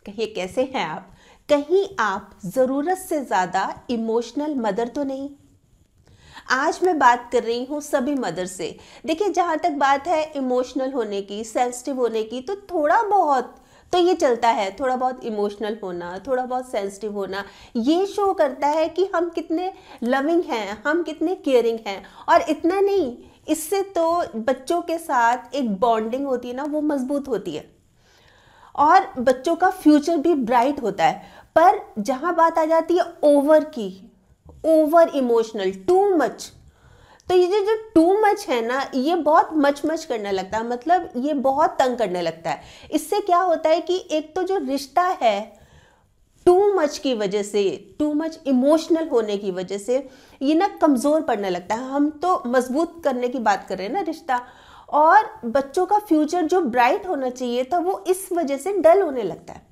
कहिए कैसे हैं आप? कहीं आप ज़रूरत से ज़्यादा इमोशनल मदर तो नहीं? आज मैं बात कर रही हूँ सभी मदर से। देखिए, जहाँ तक बात है इमोशनल होने की, सेंसिटिव होने की, तो थोड़ा बहुत तो ये चलता है। थोड़ा बहुत इमोशनल होना, थोड़ा बहुत सेंसिटिव होना, ये शो करता है कि हम कितने लविंग हैं, हम कितने केयरिंग हैं। और इतना नहीं, इससे तो बच्चों के साथ एक बॉन्डिंग होती है ना, वो मजबूत होती है और बच्चों का फ्यूचर भी ब्राइट होता है। पर जहां बात आ जाती है ओवर की, ओवर इमोशनल, टू मच, तो ये जो टू मच है ना, ये बहुत मच मच करने लगता है। मतलब ये बहुत तंग करने लगता है। इससे क्या होता है कि एक तो जो रिश्ता है, टू मच की वजह से, टू मच इमोशनल होने की वजह से ये ना कमज़ोर पड़ने लगता है। हम तो मजबूत करने की बात कर रहे हैं ना रिश्ता। और बच्चों का फ्यूचर जो ब्राइट होना चाहिए था, वो इस वजह से डल होने लगता है।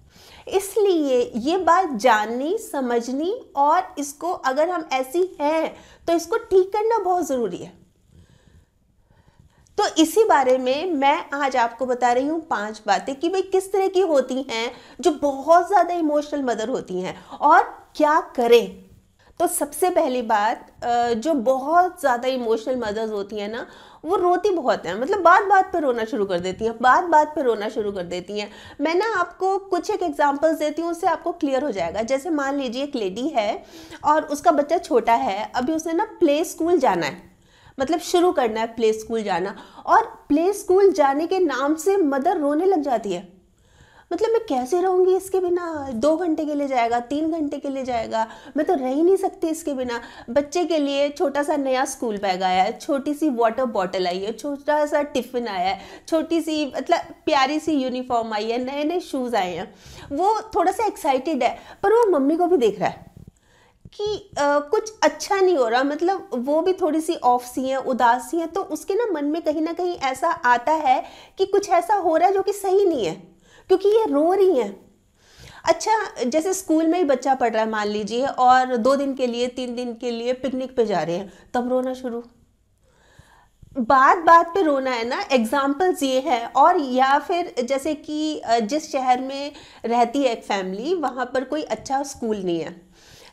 इसलिए ये बात जाननी, समझनी, और इसको अगर हम ऐसी हैं तो इसको ठीक करना बहुत ज़रूरी है। तो इसी बारे में मैं आज आपको बता रही हूँ 5 बातें कि भाई किस तरह की होती हैं जो बहुत ज़्यादा इमोशनल मदर होती हैं और क्या करें। तो सबसे पहली बात, जो बहुत ज़्यादा इमोशनल मदर्स होती हैं ना, वो रोती बहुत हैं। मतलब बात बात पे रोना शुरू कर देती हैं, बात बात पे रोना शुरू कर देती हैं। मैं ना आपको कुछ एक एग्जांपल्स देती हूँ, उससे आपको क्लियर हो जाएगा। जैसे मान लीजिए एक लेडी है और उसका बच्चा छोटा है, अभी उसने ना प्ले स्कूल जाना है, मतलब शुरू करना है प्ले स्कूल जाना। और प्ले स्कूल जाने के नाम से मदर रोने लग जाती है। मतलब मैं कैसे रहूँगी इसके बिना? 2 घंटे के लिए जाएगा, 3 घंटे के लिए जाएगा, मैं तो रह ही नहीं सकती इसके बिना। बच्चे के लिए छोटा सा नया स्कूल बैग आया है, छोटी सी वाटर बॉटल आई है, छोटा सा टिफिन आया है, छोटी सी मतलब प्यारी सी यूनिफॉर्म आई है, नए नए शूज़ आए हैं। वो थोड़ा सा एक्साइटेड है, पर वो मम्मी को भी देख रहा है कि कुछ अच्छा नहीं हो रहा। मतलब वो भी थोड़ी सी ऑफ सी हैं, उदास सी हैं। तो उसके ना कहीं ऐसा आता है कि कुछ ऐसा हो रहा है जो कि सही नहीं है, क्योंकि ये रो रही हैं। अच्छा, जैसे स्कूल में ही बच्चा पढ़ रहा है मान लीजिए, और 2 दिन के लिए, 3 दिन के लिए पिकनिक पे जा रहे हैं, तब रोना शुरू। बात बात पे रोना है ना। एग्जाम्पल्स ये है। और या फिर जैसे कि जिस शहर में रहती है एक फैमिली, वहाँ पर कोई अच्छा स्कूल नहीं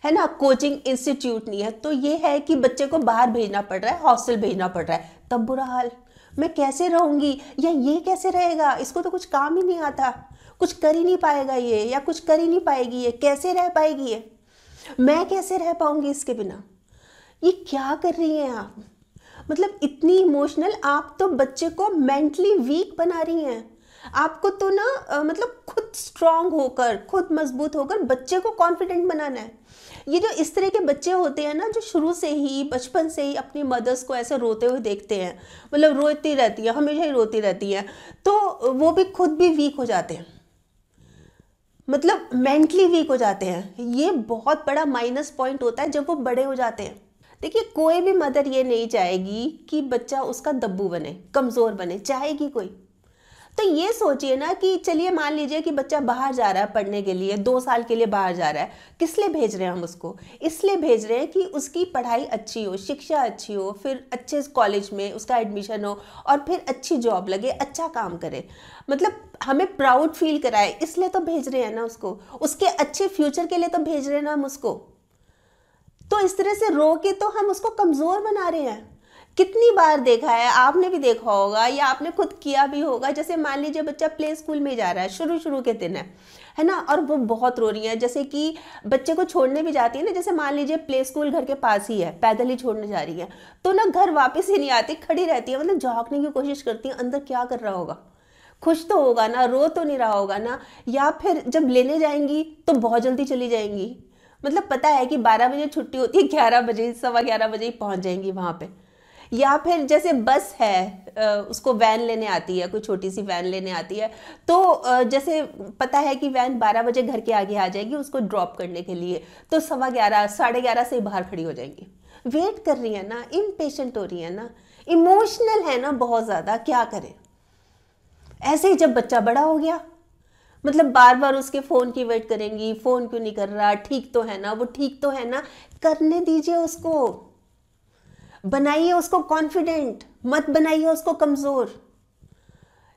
है ना, कोचिंग इंस्टीट्यूट नहीं है, तो ये है कि बच्चे को बाहर भेजना पड़ रहा है, हॉस्टल भेजना पड़ रहा है, तब बुरा हाल। मैं कैसे रहूँगी, या ये कैसे रहेगा, इसको तो कुछ काम ही नहीं आता, कुछ कर ही नहीं पाएगा ये, या कुछ कर ही नहीं पाएगी ये, कैसे रह पाएगी ये, मैं कैसे रह पाऊँगी इसके बिना। ये क्या कर रही हैं आप? मतलब इतनी इमोशनल, आप तो बच्चे को मेंटली वीक बना रही हैं। आपको तो ना मतलब खुद स्ट्रांग होकर, खुद मजबूत होकर बच्चे को कॉन्फिडेंट बनाना है। ये जो इस तरह के बच्चे होते हैं ना, जो शुरू से ही, बचपन से ही अपनी मदर्स को ऐसे रोते हुए देखते हैं, मतलब रोती रहती है, हमेशा ही रोती रहती है, तो वो भी खुद भी वीक हो जाते हैं, मतलब मेंटली वीक हो जाते हैं। ये बहुत बड़ा माइनस पॉइंट होता है जब वो बड़े हो जाते हैं। देखिए, कोई भी मदर ये नहीं चाहेगी कि बच्चा उसका दब्बू बने, कमज़ोर बने, चाहेगी कोई? तो ये सोचिए ना कि चलिए मान लीजिए कि बच्चा बाहर जा रहा है पढ़ने के लिए, 2 साल के लिए बाहर जा रहा है। किस लिए भेज रहे हैं हम उसको? इसलिए भेज रहे हैं कि उसकी पढ़ाई अच्छी हो, शिक्षा अच्छी हो, फिर अच्छे कॉलेज में उसका एडमिशन हो, और फिर अच्छी जॉब लगे, अच्छा काम करे, मतलब हमें प्राउड फील कराए, इसलिए तो भेज रहे हैं ना उसको। उसके अच्छे फ्यूचर के लिए तो भेज रहे हैं ना हम उसको। तो इस तरह से रो के तो हम उसको कमज़ोर बना रहे हैं। कितनी बार देखा है, आपने भी देखा होगा या आपने खुद किया भी होगा। जैसे मान लीजिए बच्चा प्ले स्कूल में जा रहा है, शुरू के दिन है ना, और वो बहुत रो रही है। जैसे कि बच्चे को छोड़ने भी जाती है ना, जैसे मान लीजिए प्ले स्कूल घर के पास ही है, पैदल ही छोड़ने जा रही है, तो ना घर वापस ही नहीं आती, खड़ी रहती है, मतलब झांकने की कोशिश करती है अंदर क्या कर रहा होगा। खुश तो होगा ना, रो तो नहीं रहा होगा ना। या फिर जब लेने जाएंगी तो बहुत जल्दी चली जाएंगी, मतलब पता है कि 12 बजे छुट्टी होती है, 11 बजे, 11:15 बजे ही पहुंच जाएंगी वहां पे। या फिर जैसे बस है, उसको वैन लेने आती है, कोई छोटी सी वैन लेने आती है, तो जैसे पता है कि वैन 12 बजे घर के आगे आ जाएगी उसको ड्रॉप करने के लिए, तो 11:15, 11:30 से ही बाहर खड़ी हो जाएंगी। वेट कर रही है ना, इम्पेशेंट हो रही है ना, इमोशनल है ना बहुत ज़्यादा, क्या करें। ऐसे ही जब बच्चा बड़ा हो गया, मतलब बार बार उसके फ़ोन की वेट करेंगी, फ़ोन क्यों नहीं कर रहा, ठीक तो है ना, वो ठीक तो है ना, करने दीजिए उसको। बनाइए उसको कॉन्फिडेंट, मत बनाइए उसको कमज़ोर।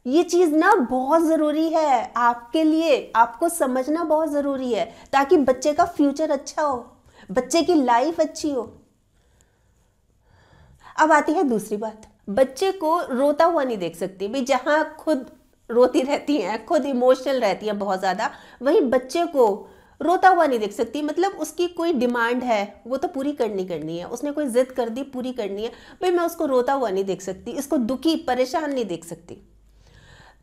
ये चीज़ ना बहुत ज़रूरी है आपके लिए, आपको समझना बहुत ज़रूरी है ताकि बच्चे का फ्यूचर अच्छा हो, बच्चे की लाइफ अच्छी हो। अब आती है दूसरी बात, बच्चे को रोता हुआ नहीं देख सकती भाई। जहाँ खुद रोती रहती हैं, खुद इमोशनल रहती हैं बहुत ज़्यादा, वहीं बच्चे को रोता हुआ नहीं देख सकती। मतलब उसकी कोई डिमांड है वो तो पूरी करनी है, उसने कोई जिद कर दी पूरी करनी है भाई, मैं उसको रोता हुआ नहीं देख सकती, इसको दुखी परेशान नहीं देख सकती।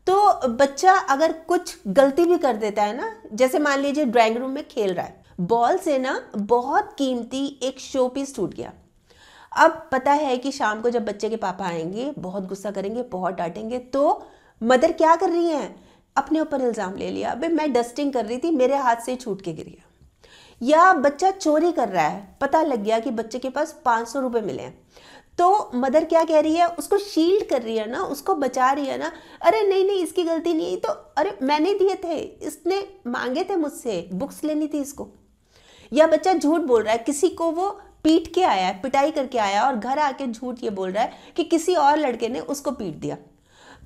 तो बच्चा अगर कुछ गलती भी कर देता है ना, जैसे मान लीजिए ड्राइंग रूम में खेल रहा है, बॉल से ना बहुत कीमती एक शो पीस टूट गया। अब पता है कि शाम को जब बच्चे के पापा आएंगे बहुत गुस्सा करेंगे, बहुत डांटेंगे, तो मदर क्या कर रही हैं, अपने ऊपर इल्ज़ाम ले लिया, भाई मैं डस्टिंग कर रही थी, मेरे हाथ से छूट के गिर गया। या बच्चा चोरी कर रहा है, पता लग गया कि बच्चे के पास 500 रुपये मिले हैं, तो मदर क्या कह रही है, उसको शील्ड कर रही है ना, उसको बचा रही है ना, अरे नहीं नहीं इसकी गलती नहीं, तो अरे मैंने दिए थे, इसने मांगे थे मुझसे, बुक्स लेनी थी इसको। या बच्चा झूठ बोल रहा है, किसी को वो पीट के आया है, पिटाई करके आया और घर आके झूठ ये बोल रहा है कि किसी और लड़के ने उसको पीट दिया,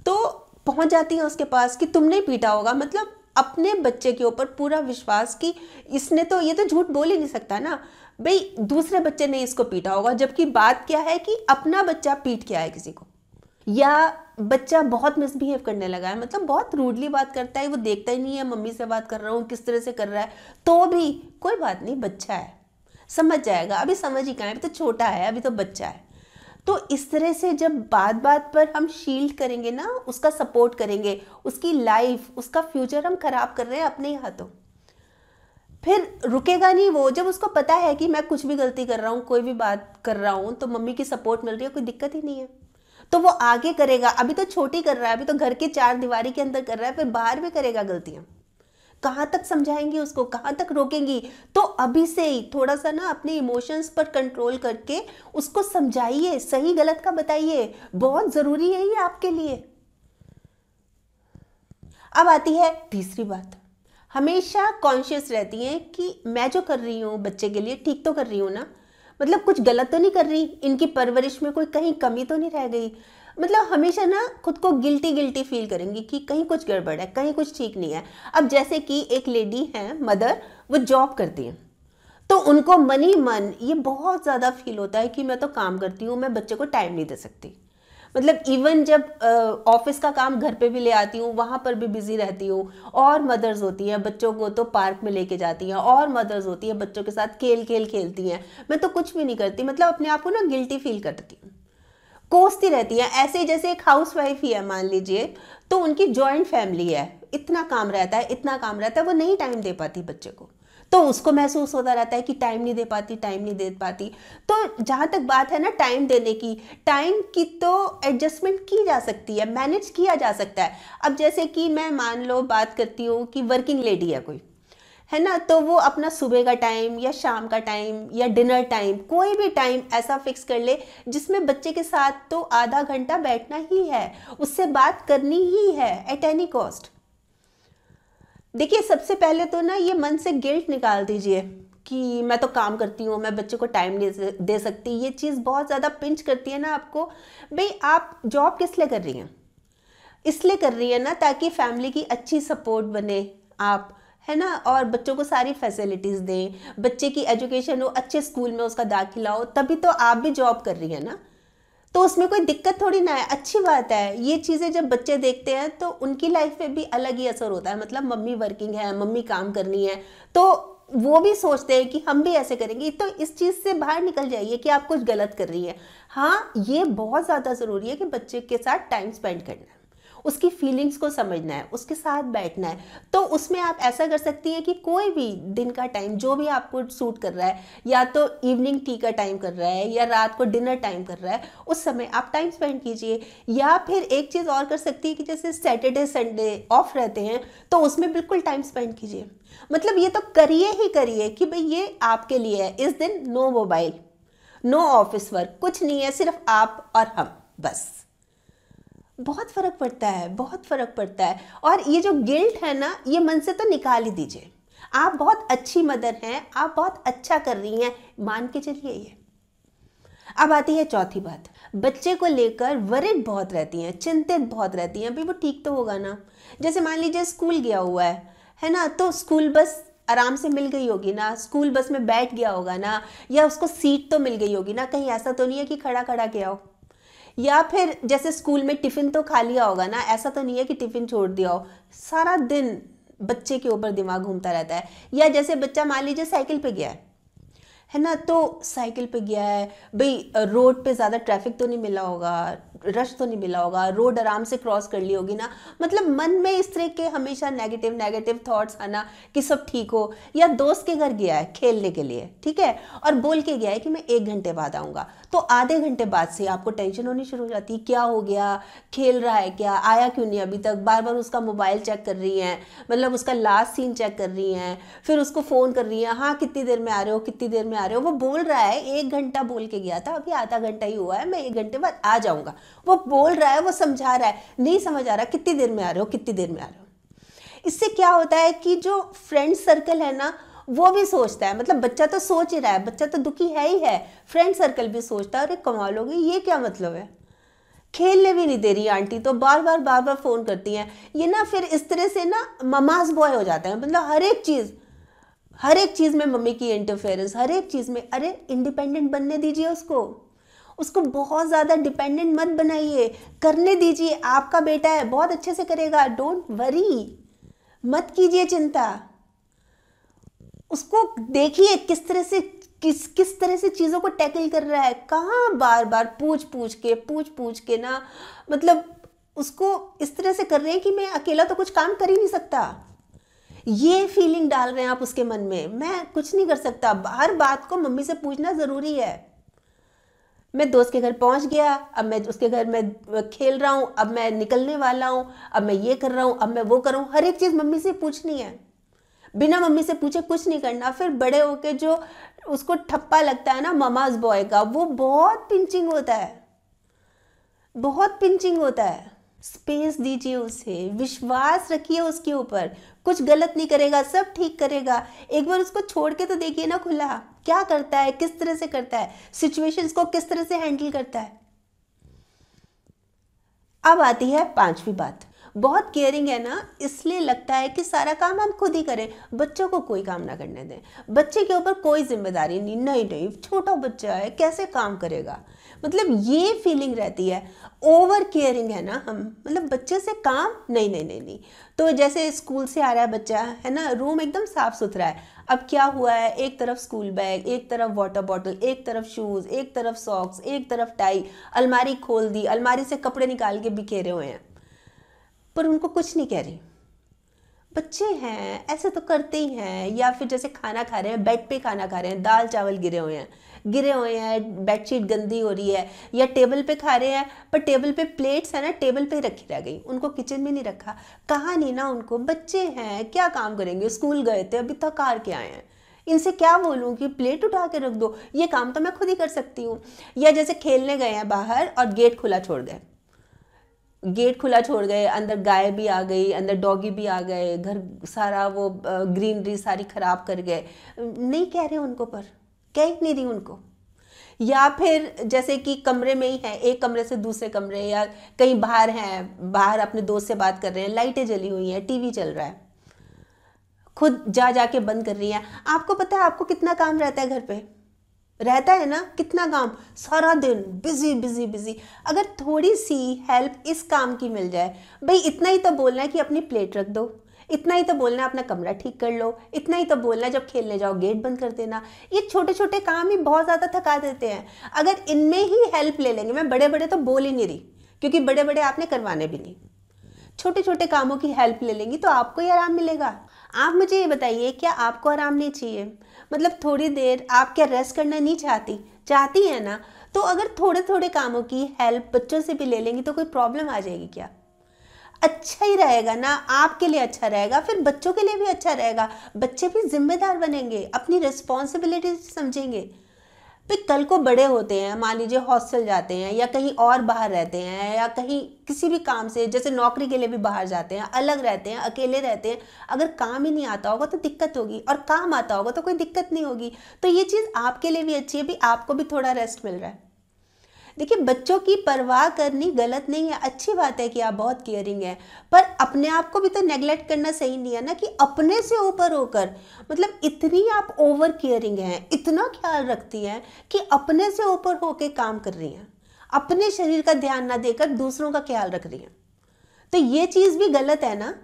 तो पहुंच जाती है उसके पास कि तुमने पीटा होगा। मतलब अपने बच्चे के ऊपर पूरा विश्वास कि इसने तो, ये तो झूठ बोल ही नहीं सकता ना भाई, दूसरे बच्चे ने इसको पीटा होगा, जबकि बात क्या है कि अपना बच्चा पीट के आया किसी को। या बच्चा बहुत मिसबिहेव करने लगा है, मतलब बहुत रूडली बात करता है, वो देखता ही नहीं है मम्मी से बात कर रहा हूँ किस तरह से कर रहा है, तो भी कोई बात नहीं, बच्चा है समझ जाएगा, अभी समझ ही कहाँ है, अभी तो छोटा है, अभी तो बच्चा है। तो इस तरह से जब बात बात पर हम शील्ड करेंगे ना, उसका सपोर्ट करेंगे, उसकी लाइफ, उसका फ्यूचर हम खराब कर रहे हैं अपने ही हाथों, फिर रुकेगा नहीं वो। जब उसको पता है कि मैं कुछ भी गलती कर रहा हूँ, कोई भी बात कर रहा हूँ, तो मम्मी की सपोर्ट मिल रही है, कोई दिक्कत ही नहीं है, तो वो आगे करेगा। अभी तो छोटी कर रहा है, अभी तो घर के 4 दीवारी के अंदर कर रहा है, फिर बाहर भी करेगा गलतियां। कहाँ तक समझाएंगी उसको, कहाँ तक रोकेंगी? तो अभी से ही थोड़ा सा ना अपने इमोशंस पर कंट्रोल करके उसको समझाइए, सही गलत का बताइए, बहुत ज़रूरी है ये आपके लिए। अब आती है तीसरी बात, हमेशा कॉन्शियस रहती हैं कि मैं जो कर रही हूँ बच्चे के लिए ठीक तो कर रही हूँ ना, मतलब कुछ गलत तो नहीं कर रही, इनकी परवरिश में कोई कहीं कमी तो नहीं रह गई। मतलब हमेशा ना खुद को गिल्टी गिल्टी फील करेंगी कि कहीं कुछ गड़बड़ है, कहीं कुछ ठीक नहीं है। अब जैसे कि एक लेडी है मदर, वो जॉब करती हैं, तो उनको मन ही मन ये बहुत ज़्यादा फील होता है कि मैं तो काम करती हूँ, मैं बच्चे को टाइम नहीं दे सकती। मतलब इवन जब ऑफिस का काम घर पे भी ले आती हूँ, वहाँ पर भी बिजी रहती हूँ। और मदर्स होती हैं बच्चों को तो पार्क में लेके जाती हैं, और मदर्स होती हैं बच्चों के साथ खेल खेलती हैं, मैं तो कुछ भी नहीं करती। मतलब अपने आप को ना गिल्टी फील करती हूँ, कोसती रहती है ऐसे जैसे एक हाउस वाइफ ही है मान लीजिए, तो उनकी जॉइंट फैमिली है, इतना काम रहता है, इतना काम रहता है, वो नहीं टाइम दे पाती बच्चे को, तो उसको महसूस होता रहता है कि टाइम नहीं दे पाती, टाइम नहीं दे पाती। तो जहाँ तक बात है ना टाइम देने की, टाइम की तो एडजस्टमेंट की जा सकती है, मैनेज किया जा सकता है। अब जैसे कि मैं मान लो बात करती हूँ कि वर्किंग लेडी है कोई, है ना, तो वो अपना सुबह का टाइम या शाम का टाइम या डिनर टाइम, कोई भी टाइम ऐसा फिक्स कर ले जिसमें बच्चे के साथ तो आधा घंटा बैठना ही है, उससे बात करनी ही है एट एनी कॉस्ट। देखिए सबसे पहले तो ना ये मन से गिल्ट निकाल दीजिए कि मैं तो काम करती हूँ, मैं बच्चे को टाइम नहीं दे सकती। ये चीज़ बहुत ज़्यादा पिंच करती है ना आपको। भाई आप जॉब किस लिए कर रही हैं? इसलिए कर रही है ना ताकि फैमिली की अच्छी सपोर्ट बने आप, है ना, और बच्चों को सारी फैसिलिटीज़ दें, बच्चे की एजुकेशन हो, अच्छे स्कूल में उसका दाखिला हो, तभी तो आप भी जॉब कर रही है ना। तो उसमें कोई दिक्कत थोड़ी ना है, अच्छी बात है। ये चीज़ें जब बच्चे देखते हैं तो उनकी लाइफ पे भी अलग ही असर होता है। मतलब मम्मी वर्किंग है, मम्मी काम करनी है, तो वो भी सोचते हैं कि हम भी ऐसे करेंगे। तो इस चीज़ से बाहर निकल जाइए कि आप कुछ गलत कर रही हैं। हाँ, ये बहुत ज़्यादा ज़रूरी है कि बच्चे के साथ टाइम स्पेंड करना है, उसकी फीलिंग्स को समझना है, उसके साथ बैठना है। तो उसमें आप ऐसा कर सकती हैं कि कोई भी दिन का टाइम जो भी आपको सूट कर रहा है, या तो इवनिंग टी का टाइम कर रहा है या रात को डिनर टाइम कर रहा है, उस समय आप टाइम स्पेंड कीजिए। या फिर एक चीज़ और कर सकती है कि जैसे सैटरडे संडे ऑफ रहते हैं तो उसमें बिल्कुल टाइम स्पेंड कीजिए। मतलब ये तो करिए ही करिए कि भाई ये आपके लिए है, इस दिन no mobile, no office work, कुछ नहीं है, सिर्फ आप और हम, बस। बहुत फ़र्क पड़ता है, बहुत फ़र्क पड़ता है। और ये जो गिल्ट है ना, ये मन से तो निकाल ही दीजिए। आप बहुत अच्छी मदर हैं, आप बहुत अच्छा कर रही हैं, मान के चलिए ये। अब आती है चौथी बात, बच्चे को लेकर वरिड बहुत रहती हैं, चिंतित बहुत रहती हैं, भाई वो ठीक तो होगा ना। जैसे मान लीजिए स्कूल गया हुआ है ना, तो स्कूल बस आराम से मिल गई होगी ना, स्कूल बस में बैठ गया होगा ना, या उसको सीट तो मिल गई होगी ना, कहीं ऐसा तो नहीं है कि खड़ा खड़ा गया हो, या फिर जैसे स्कूल में टिफ़िन तो खा लिया होगा ना, ऐसा तो नहीं है कि टिफ़िन छोड़ दिया हो। सारा दिन बच्चे के ऊपर दिमाग घूमता रहता है। या जैसे बच्चा मान लीजिए साइकिल पे गया है ना, तो साइकिल पे गया है भाई, रोड पे ज़्यादा ट्रैफिक तो नहीं मिला होगा, रश तो नहीं मिला होगा, रोड आराम से क्रॉस कर ली होगी ना, मतलब मन में इस तरह के हमेशा नेगेटिव नेगेटिव थॉट्स आना कि सब ठीक हो। या दोस्त के घर गया है खेलने के लिए, ठीक है, और बोल के गया है कि मैं 1 घंटे बाद आऊँगा, तो आधे घंटे बाद से आपको टेंशन होनी शुरू हो जाती है, क्या हो गया, खेल रहा है क्या, आया क्यों नहीं अभी तक, बार बार उसका मोबाइल चेक कर रही हैं, मतलब उसका लास्ट सीन चेक कर रही हैं, फिर उसको फ़ोन कर रही हैं, हाँ कितनी देर में आ रहे हो, कितनी देर में आ रहे हो। वो बोल रहा है 1 घंटा बोल के गया था, अभी आधा घंटा ही हुआ है, मैं 1 घंटे बाद आ जाऊँगा। वो बोल रहा है, वो समझा रहा है, नहीं समझ आ रहा कितनी देर में आ रहे हो, कितनी देर में आ रहे हो। इससे क्या होता है कि जो फ्रेंड सर्कल है ना, वो भी सोचता है, मतलब बच्चा तो सोच ही रहा है, बच्चा तो दुखी है ही है, फ्रेंड सर्कल भी सोचता है अरे कमाल हो गई, ये क्या मतलब है, खेलने भी नहीं दे रही आंटी, तो बार बार फ़ोन करती हैं। ये ना फिर इस तरह से ना ममाज बॉय हो जाता है, मतलब हर एक चीज़ में मम्मी की इंटरफेरेंस, हर एक चीज़ में। अरे इंडिपेंडेंट बनने दीजिए उसको बहुत ज़्यादा डिपेंडेंट मत बनाइए, करने दीजिए, आपका बेटा है, बहुत अच्छे से करेगा, डोंट वरी, मत कीजिए चिंता। उसको देखिए किस तरह से चीज़ों को टैकल कर रहा है, कहाँ बार बार पूछ के ना, मतलब उसको इस तरह से कर रहे हैं कि मैं अकेला तो कुछ काम कर ही नहीं सकता, ये फीलिंग डाल रहे हैं आप उसके मन में, मैं कुछ नहीं कर सकता, हर बात को मम्मी से पूछना ज़रूरी है। मैं दोस्त के घर पहुंच गया, अब मैं उसके घर में खेल रहा हूँ, अब मैं निकलने वाला हूँ, अब मैं ये कर रहा हूँ, अब मैं वो कर रहा हूँ, हर एक चीज़ मम्मी से पूछनी है, बिना मम्मी से पूछे कुछ नहीं करना। फिर बड़े होके जो उसको ठप्पा लगता है ना ममाज बॉय का, वो बहुत पिंचिंग होता है। स्पेस दीजिए उसे, विश्वास रखिए उसके ऊपर, कुछ गलत नहीं करेगा, सब ठीक करेगा। एक बार उसको छोड़ के तो देखिए ना खुला, क्या करता है, किस तरह से करता है, सिचुएशंस को किस तरह से हैंडल करता है। अब आती है 5वीं बात, बहुत केयरिंग है ना, इसलिए लगता है कि सारा काम हम खुद ही करें, बच्चों को कोई काम ना करने दें, बच्चे के ऊपर कोई जिम्मेदारी नहीं, छोटा बच्चा है कैसे काम करेगा, मतलब ये फीलिंग रहती है। ओवर केयरिंग है ना हम, मतलब बच्चे से काम नहीं। तो जैसे स्कूल से आ रहा है बच्चा, है ना, रूम एकदम साफ सुथरा है, अब क्या हुआ है, एक तरफ स्कूल बैग, एक तरफ वाटर बॉटल, एक तरफ शूज़, एक तरफ सॉक्स, एक तरफ टाई, अलमारी खोल दी, अलमारी से कपड़े निकाल के बिखेरे हुए हैं, पर उनको कुछ नहीं कह रही। बच्चे हैं ऐसे तो करते ही हैं। या फिर जैसे खाना खा रहे हैं, बेड पे खाना खा रहे हैं, दाल चावल गिरे हुए हैं, बेडशीट गंदी हो रही है, या टेबल पे खा रहे हैं पर टेबल पे प्लेट्स है ना, टेबल पे रखी रह गई, उनको किचन में नहीं रखा, कहा नहीं ना उनको, बच्चे हैं क्या काम करेंगे, स्कूल गए थे अभी तक हार के आए हैं, इनसे क्या बोलूँ कि प्लेट उठा के रख दो, ये काम तो मैं खुद ही कर सकती हूँ। या जैसे खेलने गए हैं बाहर और गेट खुला छोड़ गए, अंदर गाय भी आ गई, अंदर डॉगी भी आ गए, घर सारा वो ग्रीनरी सारी खराब कर गए, नहीं कह रहे उनको, पर कह नहीं रही उनको। या फिर जैसे कि कमरे में ही है, एक कमरे से दूसरे कमरे, या कहीं बाहर हैं, बाहर अपने दोस्त से बात कर रहे हैं, लाइटें जली हुई हैं, टीवी चल रहा है, खुद जाके बंद कर रही हैं। आपको पता है आपको कितना काम रहता है, घर पे रहता है ना, कितना काम, सारा दिन बिजी। अगर थोड़ी सी हेल्प इस काम की मिल जाए, भाई इतना ही तो बोलना है कि अपनी प्लेट रख दो, इतना ही तो बोलना है अपना कमरा ठीक कर लो, इतना ही तो बोलना है जब खेलने जाओ गेट बंद कर देना। ये छोटे छोटे काम ही बहुत ज़्यादा थका देते हैं। अगर इनमें ही हेल्प ले लेंगे, मैं बड़े बड़े तो बोल ही नहीं रही क्योंकि बड़े बड़े आपने करवाने भी नहीं, छोटे छोटे कामों की हेल्प ले लेंगी तो आपको ही आराम मिलेगा। आप मुझे ये बताइए, क्या आपको आराम नहीं चाहिए? मतलब थोड़ी देर आप क्या रेस्ट करना नहीं चाहती है ना? तो अगर थोड़े थोड़े कामों की हेल्प बच्चों से भी ले लेंगी तो कोई प्रॉब्लम आ जाएगी क्या? अच्छा ही रहेगा ना, आपके लिए अच्छा रहेगा, फिर बच्चों के लिए भी अच्छा रहेगा, बच्चे भी जिम्मेदार बनेंगे, अपनी रिस्पॉन्सिबिलिटी समझेंगे। भाई कल को बड़े होते हैं, मान लीजिए हॉस्टल जाते हैं या कहीं और बाहर रहते हैं, या कहीं किसी भी काम से, जैसे नौकरी के लिए भी बाहर जाते हैं, अलग रहते हैं, अकेले रहते हैं, अगर काम ही नहीं आता होगा तो दिक्कत होगी, और काम आता होगा तो कोई दिक्कत नहीं होगी। तो ये चीज़ आपके लिए भी अच्छी है, भी आपको भी थोड़ा रेस्ट मिल रहा है। देखिए, बच्चों की परवाह करनी गलत नहीं है, अच्छी बात है कि आप बहुत केयरिंग हैं, पर अपने आप को भी तो नेग्लेक्ट करना सही नहीं है ना, कि अपने से ऊपर होकर, मतलब इतनी आप ओवर केयरिंग हैं, इतना ख्याल रखती हैं कि अपने से ऊपर होकर काम कर रही हैं, अपने शरीर का ध्यान ना देकर दूसरों का ख्याल रख रही हैं। तो ये चीज़ भी गलत है ना।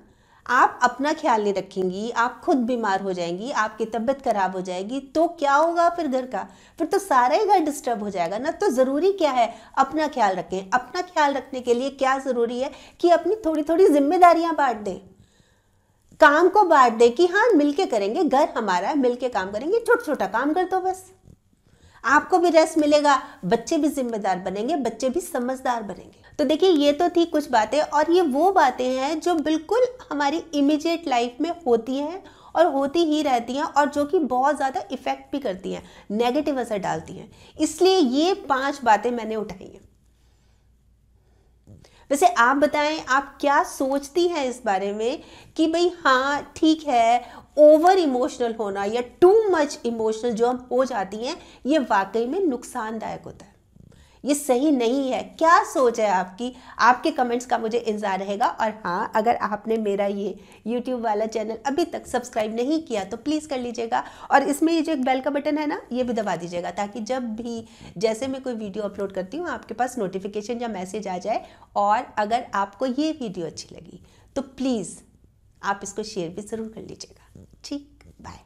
आप अपना ख्याल नहीं रखेंगी, आप खुद बीमार हो जाएंगी, आपकी तबीयत खराब हो जाएगी, तो क्या होगा फिर घर का? फिर तो सारा ही घर डिस्टर्ब हो जाएगा ना। तो ज़रूरी क्या है, अपना ख्याल रखें। अपना ख्याल रखने के लिए क्या ज़रूरी है कि अपनी थोड़ी थोड़ी जिम्मेदारियां बांट दें, काम को बांट दें कि हाँ मिलके करेंगे, घर हमारा है, मिलके काम करेंगे, छोटा छोटा काम कर दो बस। आपको भी रेस्ट मिलेगा, बच्चे भी जिम्मेदार बनेंगे, बच्चे भी समझदार बनेंगे। तो देखिए, ये तो थी कुछ बातें, और ये वो बातें हैं जो बिल्कुल हमारी इमीडिएट लाइफ में होती हैं और होती ही रहती हैं, और जो कि बहुत ज़्यादा इफेक्ट भी करती हैं, नेगेटिव असर डालती हैं। इसलिए ये 5 बातें मैंने उठाई हैं। वैसे आप बताएं, आप क्या सोचती हैं इस बारे में कि भाई हाँ ठीक है, ओवर इमोशनल होना या टू मच इमोशनल जो हम हो जाती हैं, ये वाकई में नुकसानदायक होता है, ये सही नहीं है। क्या सोच है आपकी? आपके कमेंट्स का मुझे इंतजार रहेगा। और हाँ, अगर आपने मेरा ये YouTube वाला चैनल अभी तक सब्सक्राइब नहीं किया तो प्लीज़ कर लीजिएगा, और इसमें ये जो एक बेल का बटन है ना, ये भी दबा दीजिएगा, ताकि जब भी जैसे मैं कोई वीडियो अपलोड करती हूँ आपके पास नोटिफिकेशन या मैसेज आ जाए। और अगर आपको ये वीडियो अच्छी लगी तो प्लीज़ आप इसको शेयर भी ज़रूर कर लीजिएगा। ठीक, बाय।